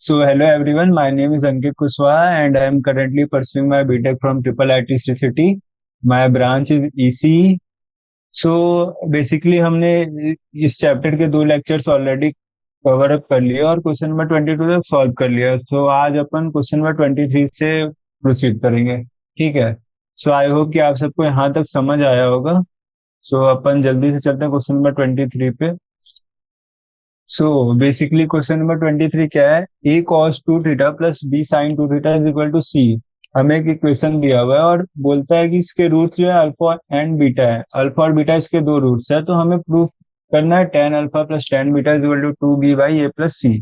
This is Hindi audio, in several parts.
So hello everyone, my name is Ankit Kushwaha and I am currently pursuing my BTech from Triple IT City. My branch is EC. So basically हमने इस चैप्टर के दो लेक्चर्स ऑलरेडी कवर अप कर लिए और क्वेश्चन नंबर 22 तक सॉल्व कर लिया। तो आज अपन क्वेश्चन नंबर 23 से प्रोसीड करेंगे। ठीक है। सो आई होप कि आप सबको यहाँ तक समझ आया होगा। सो अपन जल्दी से चलते हैं क्वेश्चन नंबर 23 पे। सो बेसिकली क्वेश्चन नंबर 23 क्या है? A cos two theta plus b sine two theta is equal to c. हमें एक इक्वेशन दिया हुआ है और बोलता है कि इसके रूट जो है अल्फा एंड बीटा है। अल्फा और बीटा इसके दो रूट्स है, तो हमें प्रूफ करना है tan alpha plus tan beta is equal to two b by a plus c.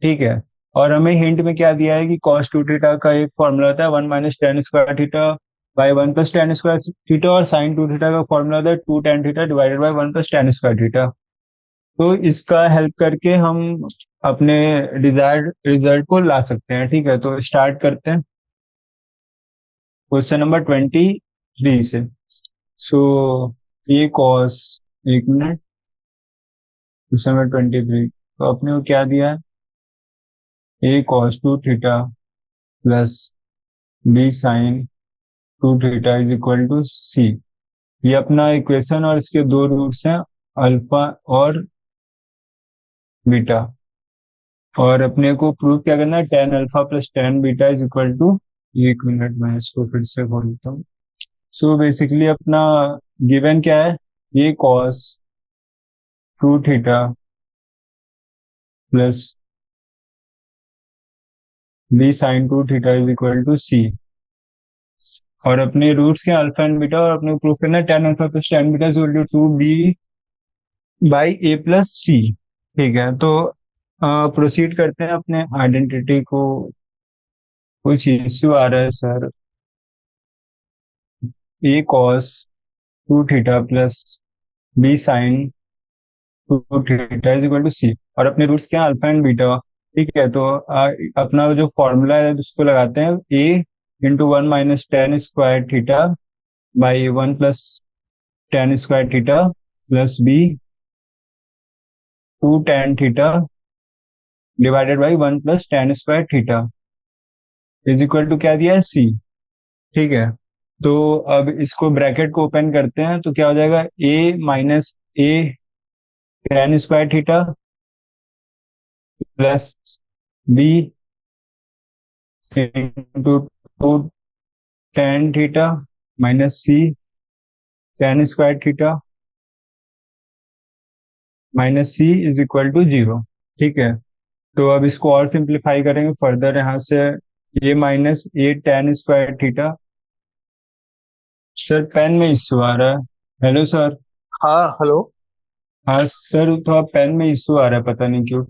ठीक है। और हमें हिंट में क्या दिया है कि कॉस टू थीटा का एक फॉर्मूला होता है one minus tan square theta by one plus tan square theta, और साइन टू थीटा का फॉर्मूला होता है two tan theta divided by one plus tan square theta. तो इसका हेल्प करके हम अपने डिजायर्ड रिजल्ट को ला सकते हैं। ठीक है, तो स्टार्ट करते हैं क्वेश्चन नंबर 23 से। सो ए कॉस, एक मिनट, क्वेश्चन नंबर 23 तो अपने को क्या दिया है? A cos two theta plus b sine two theta is equal to c. ये अपना इक्वेशन और इसके दो रूट्स हैं, अल्फा और बीटा। और अपने को प्रूव क्या करना है? Tan alpha plus tan beta is equal to, एक मिनट मैं इसको फिर से खोलता हूँ। सो बेसिकली अपना गिवन क्या है? ये cos two theta plus b sine two theta is equal to c. और अपने रूट्स के अल्फा एंड बीटा, और अपने को प्रूव करना है tan alpha plus tan beta is equal to two b by a plus c. ठीक है, तो प्रोसीड करते हैं अपने आइडेंटिटी को। कुछ इश्यू आ रहा है sir. A cos two theta plus b sine two theta is equal to c, और अपने रूट्स क्या है? Alpha and beta. ठीक है, तो अपना जो फॉर्मूला है उसको लगाते हैं, a into one minus tan square theta by one plus tan square theta plus b two tan theta divided by one plus tan square theta is equal to क्या दिया है? सी। ठीक है, तो अब इसको ब्रैकेट को ओपन करते हैं तो क्या हो जाएगा? A minus a tan square theta plus b into two tan theta minus c tan square theta minus C is equal to zero. ठीक है, तो अब इसको और सिंप्लीफाई करेंगे फर्दर यहाँ से। A minus a tan square theta. Sir pen में इशू आ रहा है। Hello sir. हाँ, हेलो। हाँ सर, थोड़ा पेन में इशू आ रहा है, पता नहीं क्यों।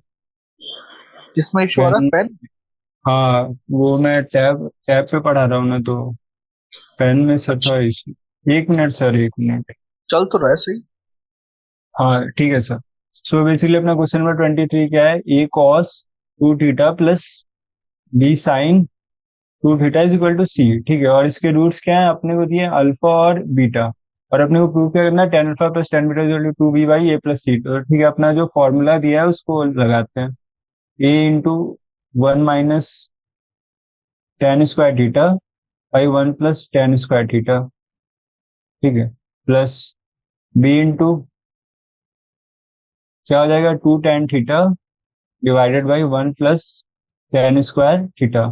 किसमें इशू आ रहा पेन, है? पेन? हाँ वो मैं टैब टैब पे पढ़ा रहा हूँ ना, तो पेन में सर अच्छा। थोड़ा इशू। एक मिनट सर, एक मिनट। चल तो रहा है सही। हाँ ठीक है सर। सो बेसिकली अपना क्वेश्चन नंबर 23 क्या है? A cos two theta plus b sine two theta is equal to c. ठीक है, और इसके रूट्स क्या है? अपने को दिए अल्फा और बीटा, और अपने को प्रूव क्या करना है? Tan alpha plus tan beta is equal to two b by a plus c. तो ठीक है, अपना जो फॉर्मूला दिया है उसको लगाते हैं। A into one minus tan square theta by one plus tan square theta. ठीक है, प्लस बी इंटू क्या हो जाएगा? Two tan theta divided by one plus tan square theta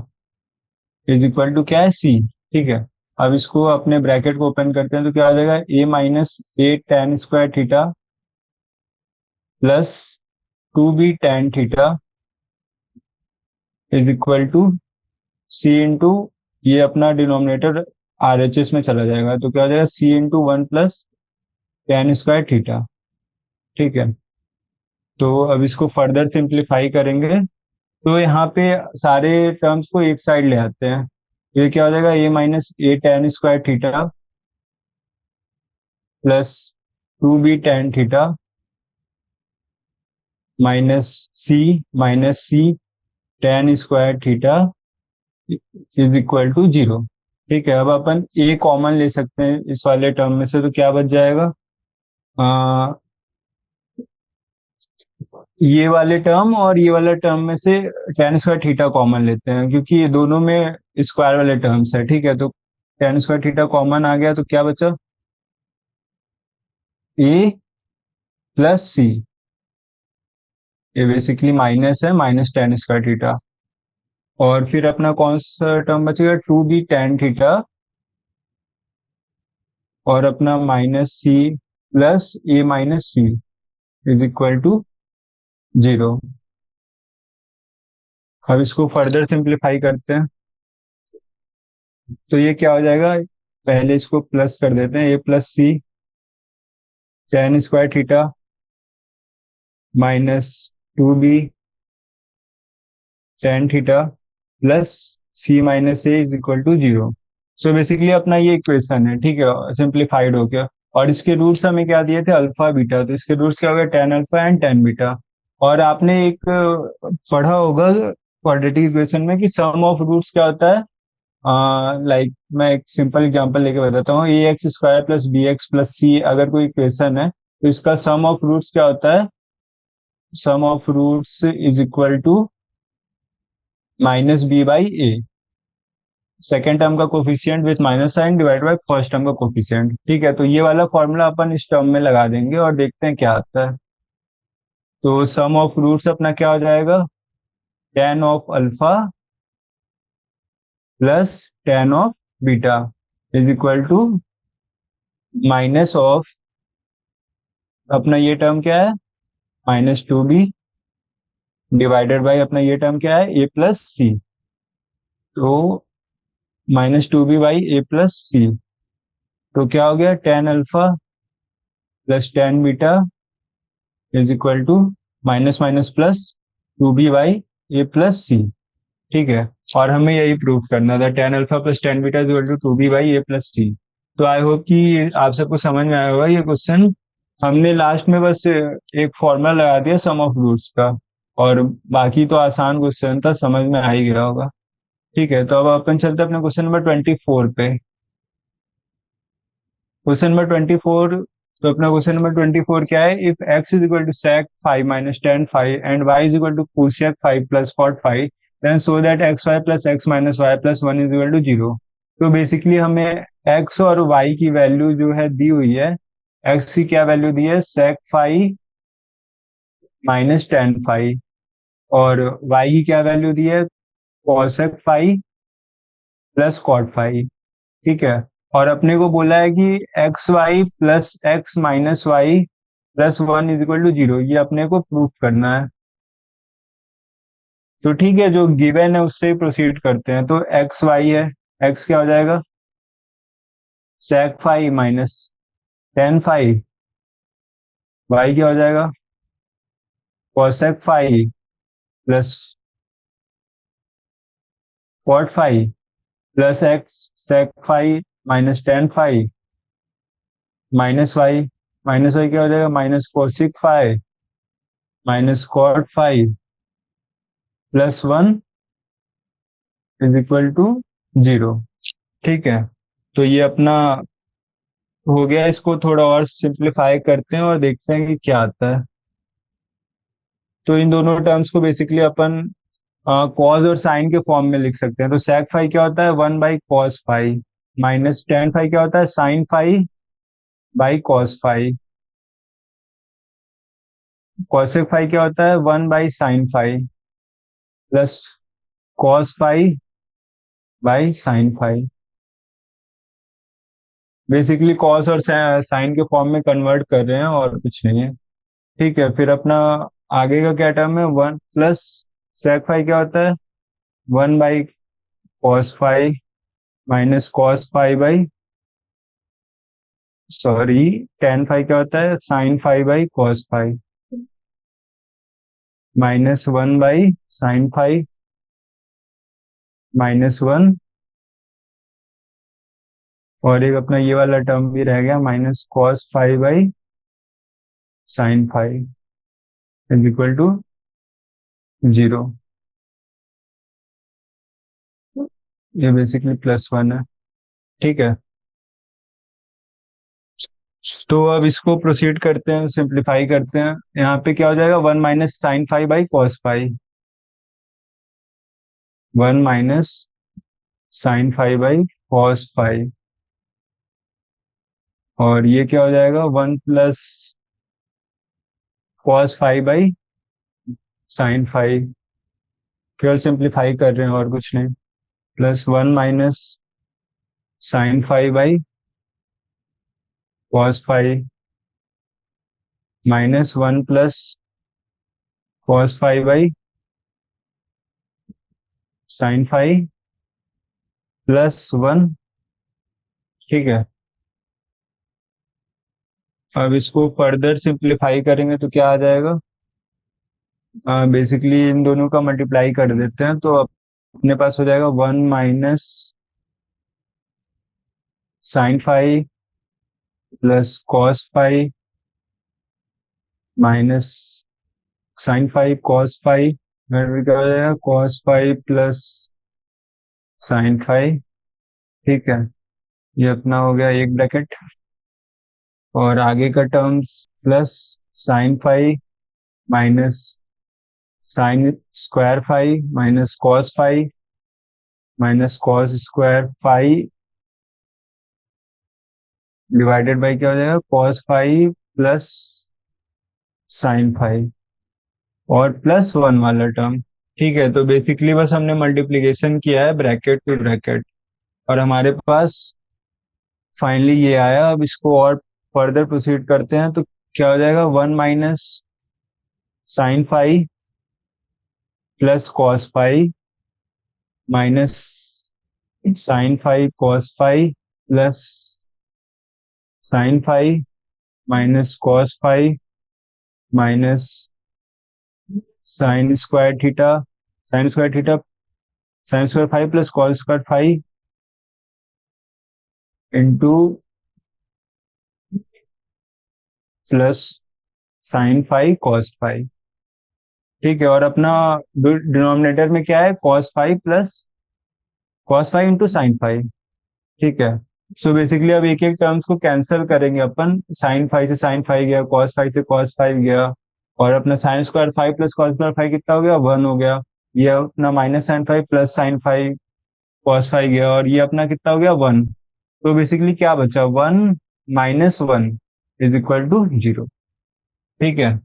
is equal to क्या है? सी। ठीक है, अब इसको अपने ब्रैकेट को ओपन करते हैं तो क्या हो जाएगा? A minus a tan square theta plus two b tan theta is equal to c into, ये अपना डिनोमिनेटर आर एच एस में चला जाएगा, तो क्या हो जाएगा? C into one plus tan square theta. ठीक है, तो अब इसको फर्दर सिंप्लीफाई करेंगे तो यहाँ पे सारे टर्म्स को एक साइड ले आते हैं। ये क्या हो जाएगा? A minus a tan square theta plus two b tan theta minus c tan square theta is equal to zero. ठीक है, अब अपन ए कॉमन ले सकते हैं इस वाले टर्म में से, तो क्या बच जाएगा? ये वाले टर्म और ये वाला टर्म में से टेन स्क्वायर थीटा कॉमन लेते हैं, क्योंकि ये दोनों में स्क्वायर वाले टर्म्स है। ठीक है, तो टेन स्क्वायर थीटा कॉमन आ गया तो क्या बचा? ए प्लस सी। ये बेसिकली माइनस है, माइनस टेन स्क्वायर थीटा। और फिर अपना कौन सा टर्म बचेगा? टू बी टेन थीटा, और अपना minus C plus A minus C is equal to zero. अब इसको फर्दर सिंप्लीफाई करते हैं, तो ये क्या हो जाएगा? पहले इसको प्लस कर देते हैं, a plus c tan square theta minus two b tan theta plus c minus a is equal to zero. So basically अपना ये इक्वेशन है, ठीक है, सिंप्लीफाइड हो गया। और इसके रूट्स हमें क्या दिए थे? अल्फा बीटा, तो इसके रूट्स क्या हो गए? Tan alpha and tan beta. और आपने एक पढ़ा होगा क्वाड्रेटिक इक्वेशन में कि सम ऑफ रूट्स क्या होता है। लाइक मैं एक सिंपल एग्जांपल लेके बताता हूँ। A x square plus b x plus c अगर कोई इक्वेशन है, तो इसका सम ऑफ रूट्स क्या होता है? Sum of roots is equal to minus b by a, second term का coefficient with minus sine divide by first term का कोफिशिएंट। ठीक है, तो ये वाला फॉर्मूला अपन इस टर्म में लगा देंगे और देखते हैं क्या आता है। तो सम ऑफ रूट्स अपना क्या हो जाएगा? Tan of alpha plus tan of beta is equal to minus of, अपना ये टर्म क्या है? Minus two b divided by अपना ये टर्म क्या है? A plus c. तो minus two b by a plus c, तो क्या हो गया? Tan alpha plus tan beta is equal to minus minus plus two b by a plus c. ठीक है, और हमें यही प्रूव करना था, tan alpha plus tan beta is equal to two b by a plus c. तो आई होप कि आप सबको समझ में आया होगा ये क्वेश्चन। हमने लास्ट में बस एक फॉर्मूला लगा दिया सम ऑफ रूट्स का, और बाकी तो आसान क्वेश्चन था, समझ में आ ही गया होगा। ठीक है, तो अब अपन चलते हैं अपने क्वेश्चन नंबर 24 पे। Question number 24। तो अपना क्वेश्चन नंबर 24 क्या है? If X is equal to sec five minus tan five and Y is equal to cosec five plus cot five, then so that X Y plus X minus Y plus one is equal to zero. तो बेसिकली हमें एक्स और वाई की वैल्यू जो है दी हुई है। एक्स की क्या वैल्यू दी है? Sec five minus tan five, और वाई की क्या वैल्यू दी है? Cosec five plus cot five. ठीक है, और अपने को बोला है कि X Y plus X minus Y plus one is equal to zero, ये अपने को प्रूफ करना है। तो ठीक है, जो गिवन है उससे ही प्रोसीड करते हैं। तो एक्स वाई है, एक्स क्या हो जाएगा? Sec five minus tan five. Y क्या हो जाएगा? Cosec five plus cot five plus x sec five minus tan five minus y. Minus y क्या हो जाएगा? Minus cosec five minus cot five plus one is equal to zero. ठीक है, तो ये अपना हो गया। इसको थोड़ा और सिंप्लीफाई करते हैं और देखते हैं कि क्या आता है। तो इन दोनों टर्म्स को बेसिकली अपन कॉस और साइन के फॉर्म में लिख सकते हैं। तो सेक फाइव क्या होता है? One by cos five minus tan five क्या होता है? Sine five by cos five. Cosec five क्या होता है? One by sine five plus cos five by sine five. Basically cos और साइन के फॉर्म में कन्वर्ट कर रहे हैं और कुछ नहीं है। ठीक है, फिर अपना आगे का क्या टर्म है? वन प्लस सेक फाइव क्या होता है? One by cos five minus cos five by, sorry, tan five क्या होता है? Sine five by cos five minus one by sine five minus one, और एक अपना ये वाला टर्म भी रह गया minus cos five by sine five is equal to zero. ये बेसिकली प्लस वन है। ठीक है, तो अब इसको प्रोसीड करते हैं, सिंप्लीफाई करते हैं। यहाँ पे क्या हो जाएगा, 1 - sin φ/cos φ। 1 - sin φ/cos φ। और ये क्या हो जाएगा, 1 + cos φ/sin φ। केवल सिंप्लीफाई कर रहे हैं और कुछ नहीं। Plus 1 - sin φ/cos φ minus 1 + cos φ/sin φ +1। ठीक है। अब इसको फर्दर सिंप्लीफाई करेंगे तो क्या आ जाएगा, बेसिकली इन दोनों का मल्टीप्लाई कर देते हैं तो अपने पास हो जाएगा 1 - sin φ + cos φ minus sin φ cos φ। घर में क्या हो जाएगा, cos φ + sin φ। ठीक है, ये अपना हो गया एक ब्रैकेट। और आगे का terms plus sin φ minus sin² φ minus cos² φ divided by क्या हो जाएगा, cos φ + sin φ और +1 वाला टर्म। ठीक है, तो बेसिकली बस हमने मल्टीप्लीकेशन किया है ब्रैकेट टू ब्रैकेट और हमारे पास फाइनली ये आया। अब इसको और फर्दर प्रोसीड करते हैं तो क्या हो जाएगा, 1 - sin φ + cos φ minus sin φ cos φ plus sin φ minus cos φ minus sin² theta sin² φ plus cos² φ into plus sin φ cos φ। ठीक है, और अपना डिनोमिनेटर में क्या है, cos φ इंटू sin φ। ठीक है, सो बेसिकली अब एक एक टर्म्स को कैंसिल करेंगे अपन। sin φ से sin φ गया, cos φ से cos φ गया, और अपना sin² φ प्लस cos² φ कितना हो गया, 1 हो गया। ये अपना -sin φ प्लस sin φ cos φ गया, और ये अपना कितना हो गया, 1। तो बेसिकली क्या बचा, 1 - 1 = 0। ठीक है,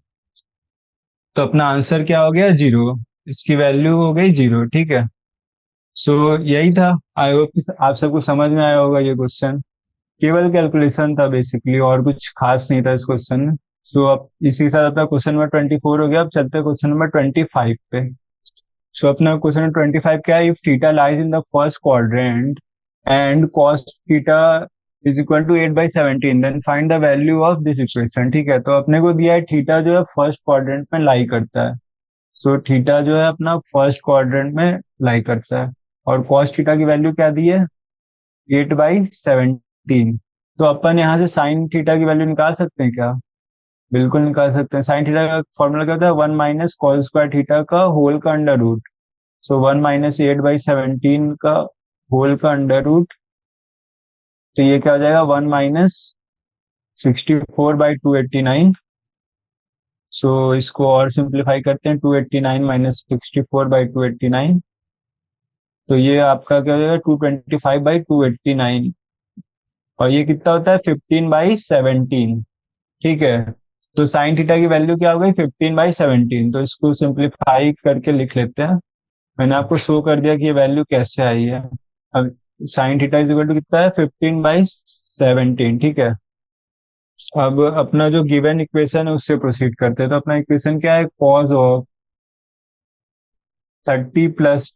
तो अपना आंसर क्या हो गया, 0। इसकी वैल्यू हो गई 0। ठीक है, सो यही था। आई होप आप सबको समझ में आया होगा ये क्वेश्चन। केवल कैलकुलेशन था बेसिकली, और कुछ खास नहीं था इस क्वेश्चन में। सो अब इसी के साथ अपना क्वेश्चन नंबर 24 हो गया। अब चलते हैं क्वेश्चन नंबर 25 पे। सो अपना क्वेश्चन नंबर 25 क्या है, if theta lies in the first quadrant and cos theta is equal to 8/17 then find the value of this equation. ठीक है, तो अपने को दिया है थीटा जो है फर्स्ट क्वाड्रेंट में लाई करता है। सो थीटा जो है अपना फर्स्ट क्वाड्रेंट में लाई करता है, और कॉस थीटा की वैल्यू क्या दी है, 8/17। तो अपन यहाँ से साइन थीटा की वैल्यू निकाल सकते हैं क्या, बिल्कुल निकाल सकते हैं। साइन थीटा का फॉर्मूला क्या होता है, 1 - cos² थीटा का होल का अंडर रूट। सो 1 - 8/17 का होल का अंडर रूट। तो ये क्या हो जाएगा, 1 - 64/289। सो इसको और सिंप्लीफाई करते हैं, 289 - 64/289। तो ये आपका क्या हो जाएगा, 225/289। और ये कितना होता है, 15/17। ठीक है, तो साइन थीटा की वैल्यू क्या हो गई, 15/17। तो इसको सिंप्लीफाई करके लिख लेते हैं। मैंने आपको शो कर दिया कि ये वैल्यू कैसे आई है। अब sine theta is equal to कितना है, 15/17। ठीक है, अब अपना जो गिवन इक्वेशन है उससे प्रोसीड करते हैं। तो अपना इक्वेशन क्या है, cos of 30 plus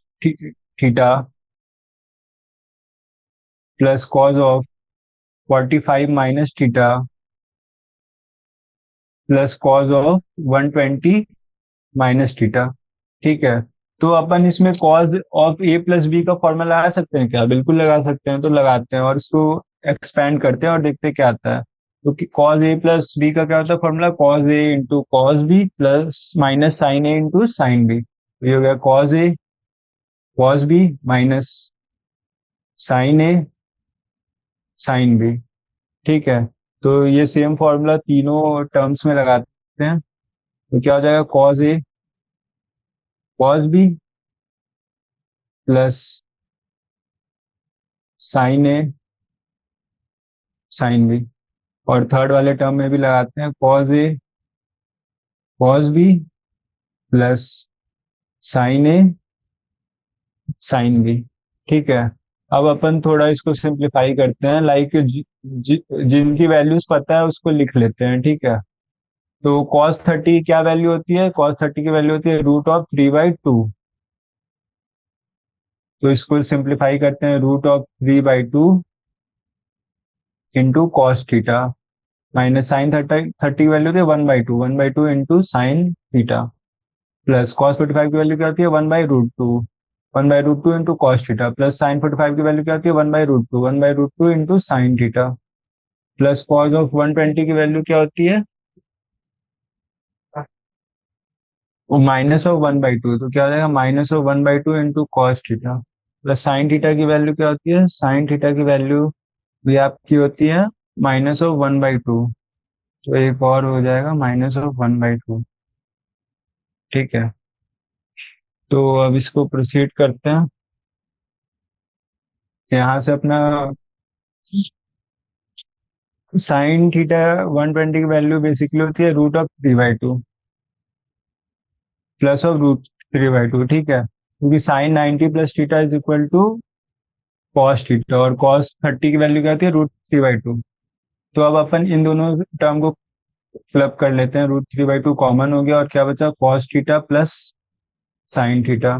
theta plus cos of 45 minus theta plus cos of 120 minus theta. ठीक है, तो अपन इसमें cos of A plus B का फॉर्मूला लगा सकते हैं क्या, बिल्कुल लगा सकते हैं। तो लगाते हैं और इसको एक्सपेंड करते हैं और देखते हैं क्या आता है। तो कॉज ए प्लस बी का क्या होता है formula, cos a into cos b plus minus sine a into sine b. तो ये हो गया cos a cos b minus sine a sine b. ठीक है, तो ये सेम फॉर्मूला तीनों टर्म्स में लगाते हैं, तो क्या हो जाएगा, cause a cos b plus sign a sine B. और थर्ड वाले टर्म में भी लगाते हैं, cause a cos b plus sign a sine b. ठीक है। अब अपन थोड़ा इसको सिंप्लीफाई करते हैं, लाइक जिनकी वैल्यूज पता है उसको लिख लेते हैं। ठीक है। तो cos 30 क्या वैल्यू होती है, cos 30 की वैल्यू होती है √3/2। तो इसको सिंप्लीफाई करते हैं, √3/2 into cos theta minus sine 30 की वैल्यू होती है 1/2, 1/2 into sine theta plus cos 45 की वैल्यू क्या होती है 1/√2, 1/√2 into cos theta plus sine 45 की वैल्यू क्या होती है 1/√2, 1/√2 into sine theta plus cos of 120 की वैल्यू क्या होती है, वो माइनस ऑफ 1/2, तो क्या हो जाएगा minus of 1/2 into cos theta plus sine theta की वैल्यू क्या होती है, साइन थीटा की वैल्यू भी आपकी होती है माइनस ऑफ 1/2। तो एक और हो जाएगा माइनस ऑफ 1/2। ठीक है। तो अब इसको प्रोसीड करते हैं। यहाँ से अपना साइन थीटा 120 की वैल्यू बेसिकली होती है √3/2 प्लस ऑफ √3/2। ठीक है, क्योंकि sine 90 plus theta is equal to cos theta और कॉस 30 की वैल्यू क्या होती है √3/2। तो अब अपन इन दोनों टर्म को फ्लिप कर लेते हैं, √3/2 कॉमन हो गया और क्या बचा, cos theta plus sine theta.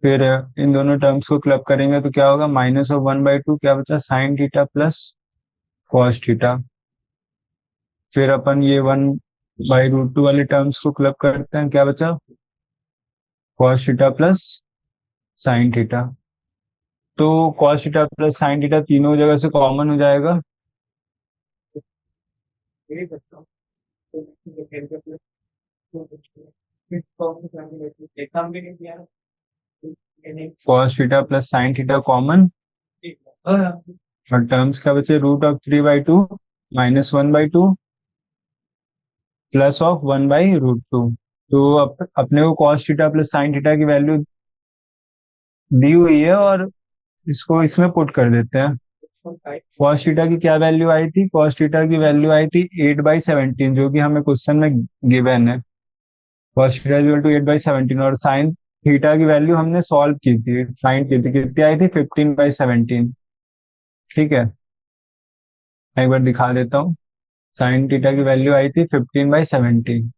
फिर इन दोनों टर्म्स को क्लब करेंगे तो क्या होगा, माइनस ऑफ 1/2 क्या बचा, sign theta plus cos theta. फिर अपन ये 1/√2 वाले टर्म्स को क्लब करते हैं, क्या बचा, cos theta plus sine theta. तो cos theta plus sine theta तीनों जगह से कॉमन हो जाएगा। Cos theta plus sine theta common, और टर्म्स क्या बचे, √3/2 माइनस 1/2 प्लस ऑफ 1/√2। तो अपने को cos theta plus sine theta की वैल्यू दी हुई है और इसको इसमें पुट कर देते हैं। कॉस थीटा की क्या वैल्यू आई थी, कॉस थीटा की वैल्यू आई थी 8/17, जो कि हमें क्वेश्चन में गिवन है। कॉस थीटा इक्वल टू 8/17, और साइन थीटा की वैल्यू हमने सॉल्व की थी, फाइंड की थी, कितनी आई थी 15/17। ठीक है, मैं एक बार दिखा देता हूँ। साइन थीटा की वैल्यू आई थी 15/17,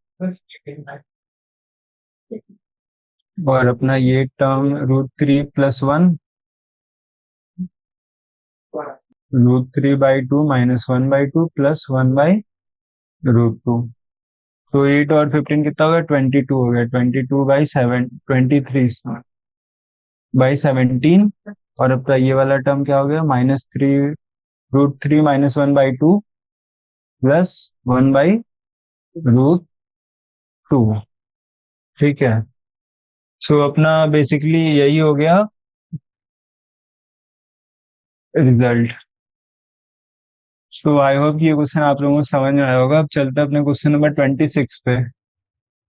और अपना ये टर्म √3+1 √3/2 माइनस 1/2 प्लस 1/√2। तो 8 और 15 कितना हो गया, 22 हो गया, 23/17। और अब ये वाला टर्म क्या हो गया, -3 √3 माइनस 1/2 प्लस 1/√2। ठीक है। सो अपना बेसिकली यही हो गया रिजल्ट। सो आई होप कि ये क्वेश्चन आप लोगों को समझ में आया होगा। अब चलते हैं अपने क्वेश्चन नंबर 26 पे।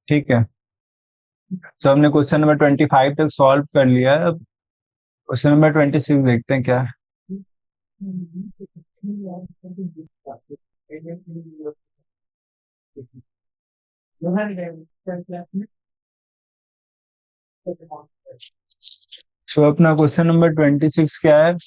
ठीक है। तो हमने क्वेश्चन नंबर 25 तक सॉल्व कर लिया है। अब क्वेश्चन नंबर 26 देखते हैं क्या है। सो अपना क्वेश्चन नंबर 26 क्या है,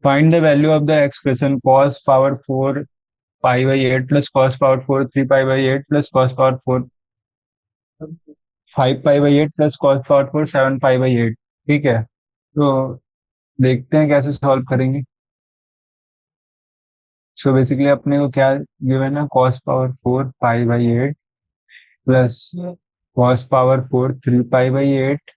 find the value of the expression cos⁴π/8 plus cos⁴3π/8 plus cos⁴5π/8 plus cos⁴7π/8। ठीक है। तो देखते हैं कैसे सॉल्व करेंगे। सो बेसिकली अपने को क्या गिवन है, cos⁴π/8 plus cos⁴3π/8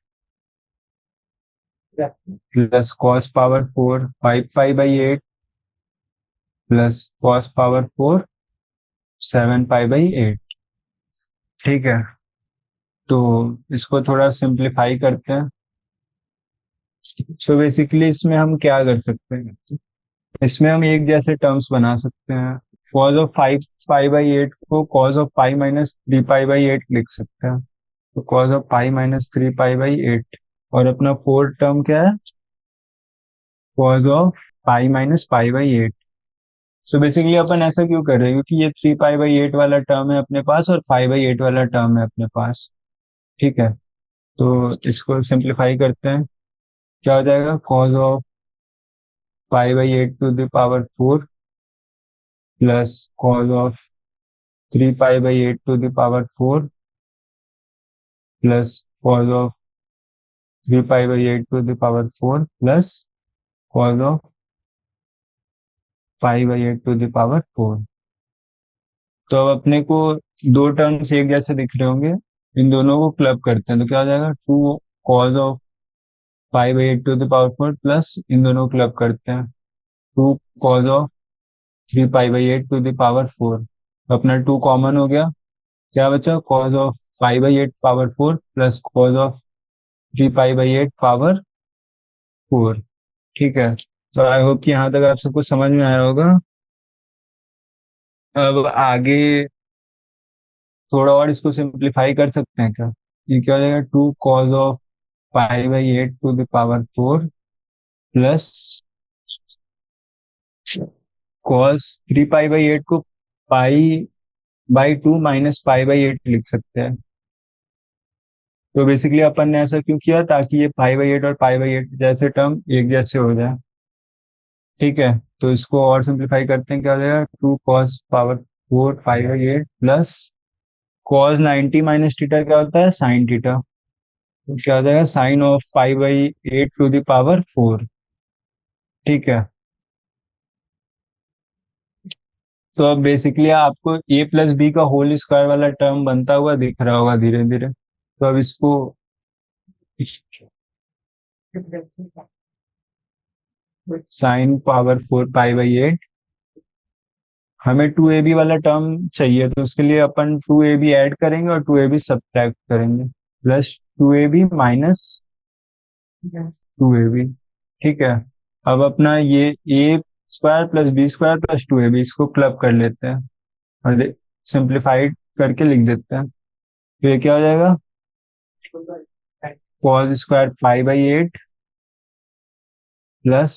plus cos⁴5π/8 plus cos⁴7π/8। ठीक है। तो इसको थोड़ा सिंप्लीफाई करते हैं। सो बेसिकली इसमें हम क्या कर सकते हैं, इसमें हम एक जैसे टर्म्स बना सकते हैं। कॉज ऑफ 5 पाई बाई 8 को cos of pi minus 3 pi by 8 लिख सकते हैं। तो cos of pi minus 3 pi by 8, और अपना फोर्थ टर्म क्या है, cos of pi minus pi by 8। So basically अपन ऐसा क्यों कर रहे हैं, क्योंकि ये 3 पाई बाई 8 वाला टर्म है अपने पास और 5/8 वाला टर्म है अपने पास। ठीक है, तो इसको सिंप्लीफाई करते हैं। क्या हो जाएगा, cos of pi by 8 to the power 4 plus cos of 3 pi by 8 to the power 4 plus cos of 3 pi by 8 to the power 4 plus cos of pi by 8 to the power 4। तो अब अपने को दो टर्म्स एक जैसे दिख रहे होंगे, इन दोनों को क्लब करते हैं तो क्या हो जाएगा, 2 cos of 5/8 to the power 4 plus इन दोनों को क्लब करते हैं 2 cos of 3 pi by 8 to the power 4। अपना 2 कॉमन हो गया, क्या बचा, cos of 5/8 power 4 plus cos of 3 pi by 8 power 4। ठीक है, तो आई होप कि यहाँ तक आप सबको समझ में आया होगा। अब आगे थोड़ा और इसको सिंप्लीफाई कर सकते हैं क्या, ये क्या हो जाएगा, 2 cos of 5/8 to the power 4 plus cos 3 pi by 8 को पाई/2 माइनस पाई/8 लिख सकते हैं। तो बेसिकली अपन ने ऐसा क्यों किया, ताकि ये पाई/8 और पाई/8 जैसे टर्म एक जैसे हो जाए। ठीक है, तो इसको और सिंप्लीफाई करते हैं, क्या हो जाएगा, 2 cos पावर 4 पाई/8 प्लस कॉस 90 माइनस थीटा क्या होता है, साइन थीटा। तो क्या हो जाएगा, साइन ऑफ पाई/8 टू द पावर 4। ठीक है, तो अब बेसिकली आपको ए प्लस बी का होल स्क्वायर वाला टर्म बनता हुआ दिख रहा होगा धीरे धीरे। तो अब इसको साइन पावर 4 पाई/8, हमें 2ab वाला टर्म चाहिए, तो उसके लिए अपन 2ab ऐड करेंगे और 2ab सब्ट्रैक्ट करेंगे, प्लस 2ab माइनस 2ab। ठीक है, अब अपना ये a square plus b square plus 2ab इसको क्लब कर लेते हैं और सिंप्लीफाइड करके लिख देते हैं। तो ये क्या हो जाएगा, कॉस स्क्वायर पाई/8 प्लस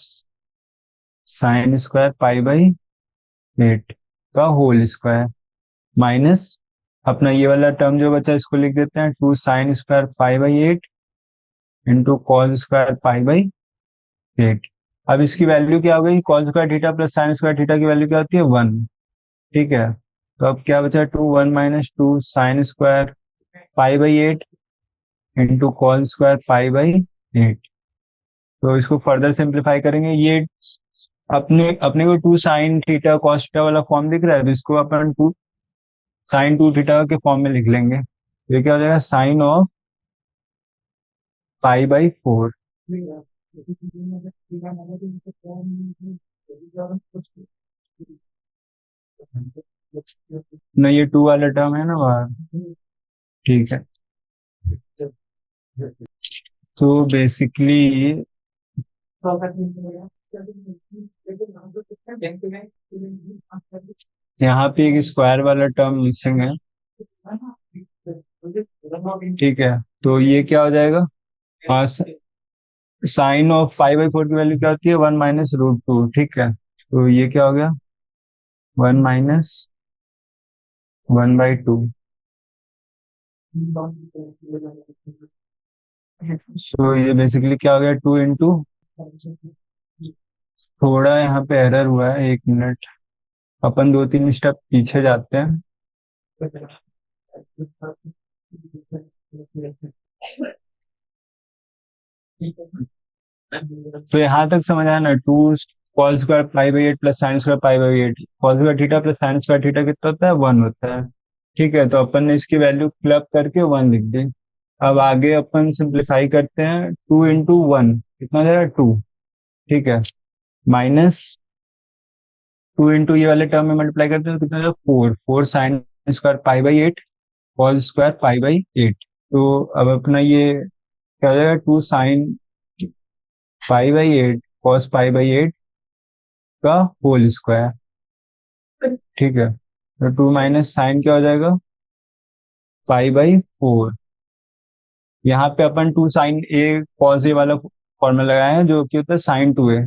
साइन स्क्वायर पाई/8 का होल स्क्वायर माइनस अपना ये वाला टर्म जो बचा इसको लिख देते हैं, 2 sin² पाई/8 इंटू कॉस स्क्वायर पाई/8। अब इसकी वैल्यू क्या हो गई, cos square theta plus sine square theta की वैल्यू क्या होती है, 1। ठीक है, तो अब क्या बचा, 2 1 - 2 sin² पाई/8 इंटू कॉस स्क्वायर पाई/8। तो इसको फर्दर सिंप्लीफाई करेंगे, ये अपने अपने को 2 sin थीटा कॉस थीटा वाला फॉर्म दिख रहा है, तो इसको अपन 2 sin 2 थीटा के फॉर्म में लिख लेंगे। तो ये क्या हो जाएगा, साइन ऑफ पाई/4। ना ये 2 वाला टर्म है ना बाहर। ठीक है, तो बेसिकली यहाँ पे एक स्क्वायर वाला टर्म मिसिंग है। ठीक है, तो ये क्या हो जाएगा, हाँ, साइन ऑफ 5/4 की वैल्यू क्या होती है, 1 - √2। ठीक है, तो ये क्या हो गया, 1 - 1/2। सो ये बेसिकली क्या हो गया, 2 थोड़ा यहाँ पे एरर हुआ है, 1 मिनट, अपन 2 3 स्टेप पीछे जाते हैं। तो यहाँ तक समझ आया ना, 2 cos² पाई/8 प्लस sin² पाई/8, cos² theta plus sin² theta कितना होता है, 1 होता है। ठीक है, तो अपन ने इसकी वैल्यू क्लब करके 1 लिख दी। अब आगे अपन सिंप्लीफाई करते हैं, 2 × 1 कितना हो जाएगा, 2। ठीक है, माइनस 2 ये वाले टर्म में मल्टीप्लाई करते हैं तो कितना हो जाएगा, 4 sin² पाई/8 cos² पाई/8। तो अब अपना ये क्या हो जाएगा, 2 sin पाई/8 cos पाई/8 का होल स्क्वायर। ठीक है, तो 2 माइनस साइन क्या हो जाएगा, 5/4। यहाँ पे अपन 2 साइन ए कॉस ए वाला फॉर्मूला लगाए हैं जो कि होता है साइन 2 ए।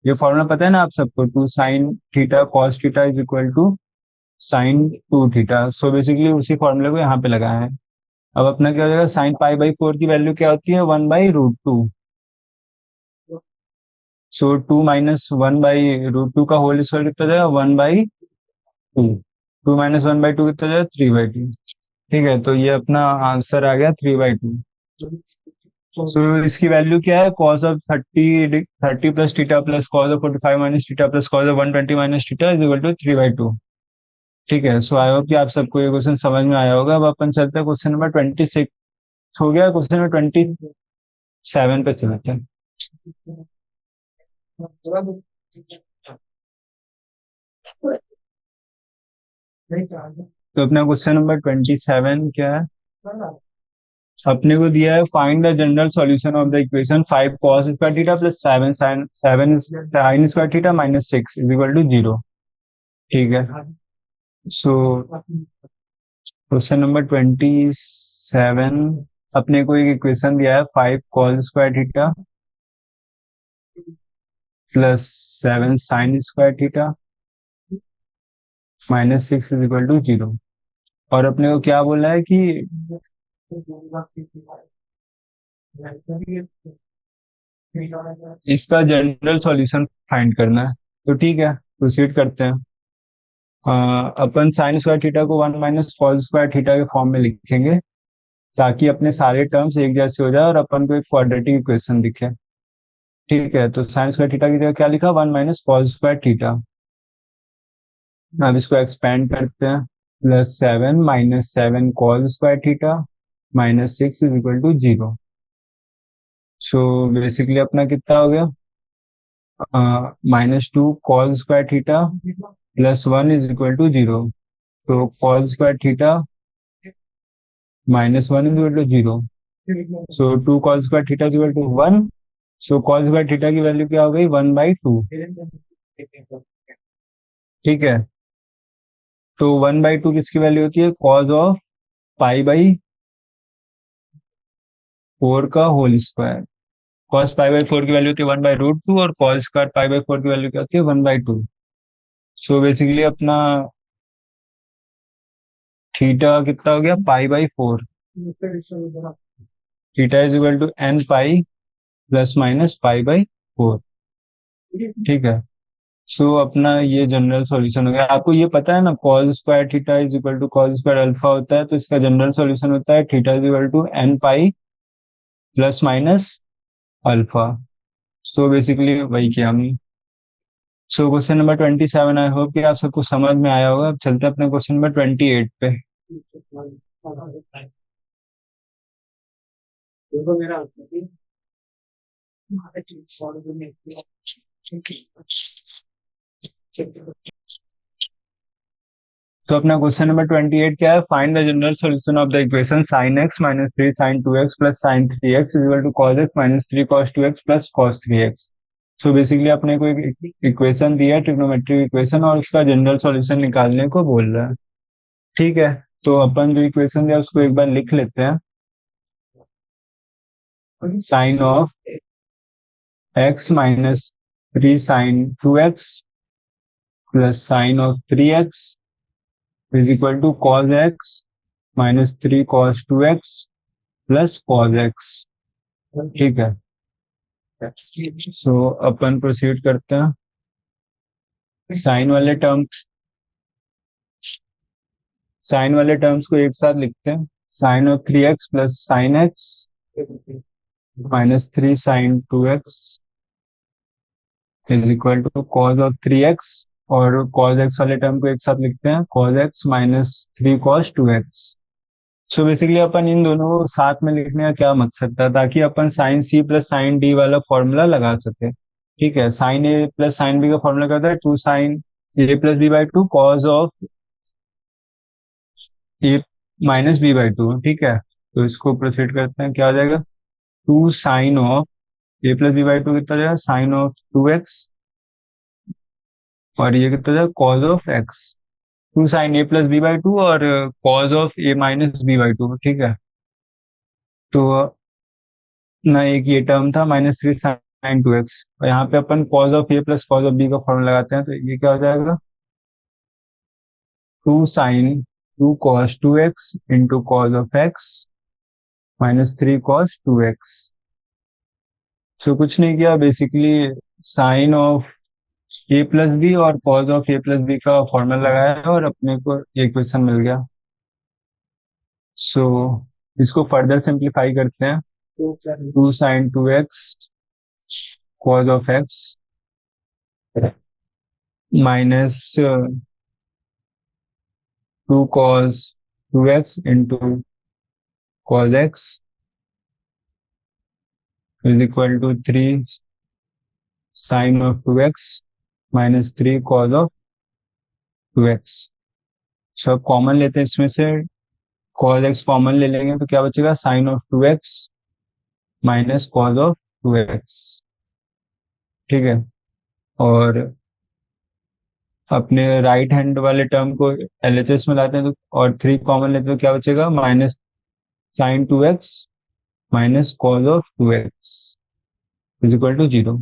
ये फॉर्मूला पता है ना आप सबको, 2 sine theta cos theta is equal to sine 2 theta. So basically उसी फॉर्मूले को यहाँ पे लगाया है। अब अपना क्या हो जाएगा, साइन पाई/4 की वैल्यू क्या होती है, 1/√2। सो 2 माइनस 1/√2 का होल स्क्वायर कितना हो जाएगा, 1/2। 2 माइनस 1/2 कितना हो जाएगा, 3/2। ठीक है, तो ये अपना आंसर आ गया 3/2। सो इसकी वैल्यू क्या है, cos of 30 plus theta plus cos of 45 minus theta plus cos of 120 minus theta is equal to 3/2। ठीक है, सो आई होप कि आप सबको ये क्वेश्चन समझ में आया होगा। अब अपन चलते हैं क्वेश्चन नंबर 26 हो गया, क्वेश्चन नंबर 27 पे चलते हैं। तो अपना क्वेश्चन नंबर 27 क्या है, अपने को दिया है find the general solution of the equation 5 cos square theta plus 7 sin square theta minus 6 is equal to 0। ठीक है, सो क्वेश्चन नंबर 27, अपने को एक इक्वेशन दिया है 5 cos square theta plus 7 sin square theta minus 6 is equal to 0। और अपने को क्या बोला है कि इसका जनरल सॉल्यूशन फाइंड करना है। तो ठीक है, प्रोसीड करते हैं। अपन साइन स्क्वायर थीटा को 1 माइनस कॉस स्क्वायर थीटा के फॉर्म में लिखेंगे ताकि अपने सारे टर्म्स एक जैसे हो जाए और अपन को एक क्वाड्रेटिक इक्वेशन दिखे। ठीक है, तो साइन स्क्वायर थीटा की जगह क्या लिखा, 1 माइनस कॉस स्क्वायर थीटा। अब इसको एक्सपेंड करते हैं, plus 7 minus 7 cos square theta minus 6 is equal to 0। सो बेसिकली अपना कितना हो गया, -2 cos square theta plus 1 is equal to 0। तो cos square theta -1 is equal to 0। So 2 cos square theta is equal to 1। So cos square theta की वैल्यू क्या हो गई, 1/2। ठीक है, तो 1/2 किसकी वैल्यू होती है, कॉस ऑफ पाई/4 का होल स्क्वायर। कॉस पाई/4 की वैल्यू होती है 1/√2 और कॉस स्क्वायर पाई/4 की वैल्यू क्या होती है, 1/2। सो बेसिकली अपना थीटा कितना हो गया, पाई/4। Theta is equal to n pi plus minus पाई/4। ठीक है, सो अपना ये जनरल सॉल्यूशन हो गया। आपको ये पता है ना, cos square theta is equal to cos square alpha होता है, तो इसका जनरल सॉल्यूशन होता है theta is equal to n pi plus minus alpha. So basically वही किया हमने। So question number 27 I hope कि आप सबको समझ में आया होगा। अब चलते हैं अपने क्वेश्चन नंबर 28 पे। तो अपना क्वेश्चन नंबर 28 क्या है, find the general solution of the equation sin x minus 3 sin 2x plus sin 3x is equal to cos x minus 3 cos 2x plus cos 3x। So basically अपने को एक इक्वेशन दिया है, ट्रिग्नोमेट्रिक इक्वेशन, और उसका जनरल सॉल्यूशन निकालने को बोल रहा है। ठीक है, तो अपन जो इक्वेशन दिया उसको एक बार लिख लेते हैं। Sine of x minus 3 sin 2x plus sine of 3x is equal to cos x minus 3 cos 2x plus cos x। ठीक है, सो अपन प्रोसीड करते हैं। साइन वाले टर्म्स को एक साथ लिखते हैं। Sine of 3x plus sine x minus 3 sine 2x is equal to cos of 3x, और cos x वाले टर्म को एक साथ लिखते हैं, cos x minus 3 cos 2x। So basically अपन इन दोनों को साथ में लिखने का क्या मकसद था, ताकि अपन sine c plus sine d वाला फॉर्मूला लगा सके। ठीक है, sine a plus sine b का फॉर्मूला क्या होता है, 2 sine a+b/2 cos of A minus b/2। ठीक है, तो इसको प्रोसीड करते हैं, क्या हो जाएगा, 2 साइन ऑफ a+b/2 कितना हो जाएगा, साइन ऑफ 2x, और ये कितना हो जाएगा, cos of x। Two sine a plus b by two और cos of A minus b by two, ठीक है। तो ना एक ये टर्म था minus three sine two x, और यहाँ पे अपन cos of A plus cos of b का फॉर्मूला लगाते हैं, तो ये क्या हो जाएगा, two sine two cos two x into cos of x minus three cos two x. सो कुछ नहीं किया, basically sine of A plus b और cos of A plus B का फॉर्मूला लगाया है और अपने को एक क्वेश्चन मिल गया। सो इसको फर्दर सिंप्लीफाई करते हैं। Two sine two x cos of x minus two cos two x into cos x is equal to three sine of two x minus three cos of two x. सब कॉमन लेते हैं इसमें से, कॉज एक्स कॉमन ले लेंगे तो क्या बचेगा, sine of two x minus cos of two x, ठीक है। और अपने राइट हैंड वाले टर्म को एलएचएस में लाते हैं तो, और थ्री कॉमन लेते हैं तो क्या बचेगा, minus sine two x minus cos of two x is equal to zero,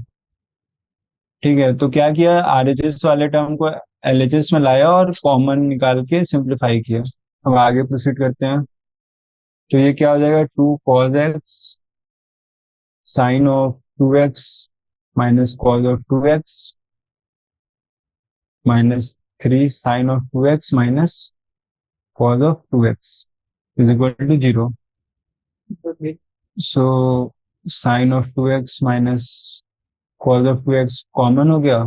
ठीक है। तो क्या किया, आरएचएस वाले टर्म को एलएचएस में लाया और कॉमन निकाल के सिंप्लीफाई किया। अब आगे प्रोसीड करते हैं। तो ये क्या हो जाएगा, two cos x sine of two x minus cos of two x minus three sine of two x minus cos of two x is equal to zero. So sine of two x minus cos of two x common हो गया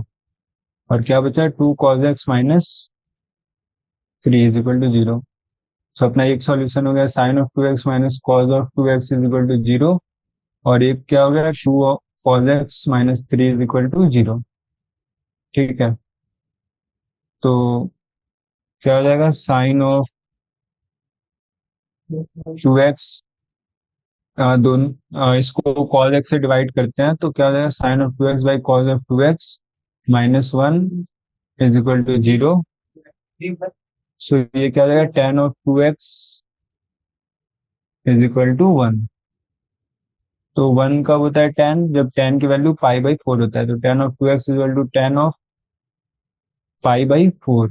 और क्या बचा, two cos x minus three is equal to zero. So अपना एक सॉल्यूशन हो गया, sine of two x minus cos of two x is equal to zero, और एक क्या हो गया, two cos x minus three is equal to zero, ठीक है। तो क्या हो जाएगा, साइन ऑफ टू एक्स, दोनों इसको कॉज एक्स से डिवाइड करते हैं तो क्या हो जाएगा, sine of two x by cos of two x minus one is equal to zero. So ये क्या हो जाएगा, tan of two x is equal to one. तो वन कब होता है, टेन, जब टेन की वैल्यू पाई बाई फोर होता है। तो tan of two x is equal to tan of pi by four.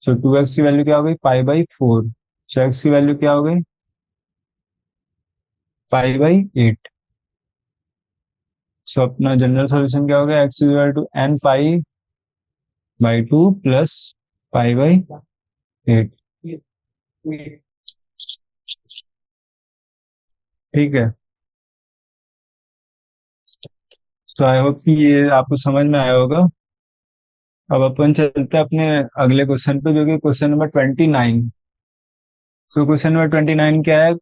So two x की वैल्यू क्या हो गई, pi by four. So x की वैल्यू क्या हो गई, पाई बाई एट। सो अपना जनरल सॉल्यूशन क्या हो गया, x is equal to n pi by two plus pi by eight, ठीक है। तो आई होप कि ये आपको समझ में आया होगा। अब अपन चलते हैं अपने अगले क्वेश्चन पे, जो कि question number 29। So question number 29 क्या है,